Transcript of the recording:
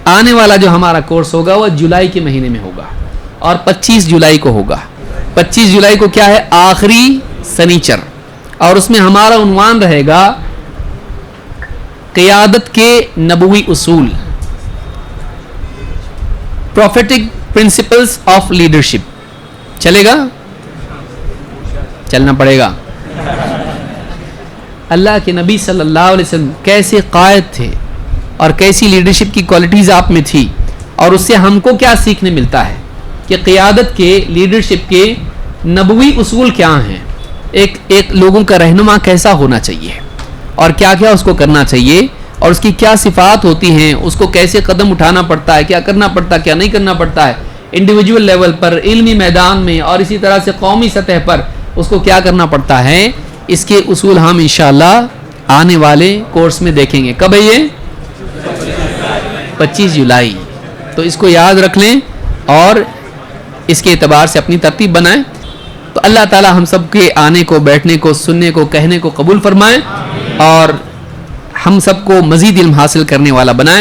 آنے والا جو ہمارا کورس ہوگا وہ جولائی کے مہینے میں ہوگا اور 25 جولائی کو ہوگا. 25 جولائی کو کیا ہے؟ آخری سنیچر. اور اس میں ہمارا عنوان رہے گا قیادت کے نبوی اصول، پروفیٹک پرنسپلز آف لیڈرشپ. چلے گا؟ چلنا پڑے گا. اللہ کے نبی صلی اللہ علیہ وسلم کیسے قائد تھے اور کیسی لیڈرشپ کی کوالٹیز آپ میں تھی، اور اس سے ہم کو کیا سیکھنے ملتا ہے کہ قیادت کے، لیڈرشپ کے نبوی اصول کیا ہیں، ایک لوگوں کا رہنما کیسا ہونا چاہیے اور کیا کیا اس کو کرنا چاہیے، اور اس کی کیا صفات ہوتی ہیں، اس کو کیسے قدم اٹھانا پڑتا ہے، کیا کرنا پڑتا ہے، کیا نہیں کرنا پڑتا ہے، انڈیویجول لیول پر، علمی میدان میں، اور اسی طرح سے قومی سطح پر اس کو کیا کرنا پڑتا ہے. اس کے اصول ہم انشاءاللہ آنے والے کورس میں دیکھیں گے. کب ہے یہ؟ 25 جولائی. تو اس کو یاد رکھ لیں اور اس کے اعتبار سے اپنی ترتیب بنائیں. تو اللہ تعالی ہم سب کے آنے کو، بیٹھنے کو، سننے کو، کہنے کو قبول فرمائیں اور ہم سب کو مزید علم حاصل کرنے والا بنائیں.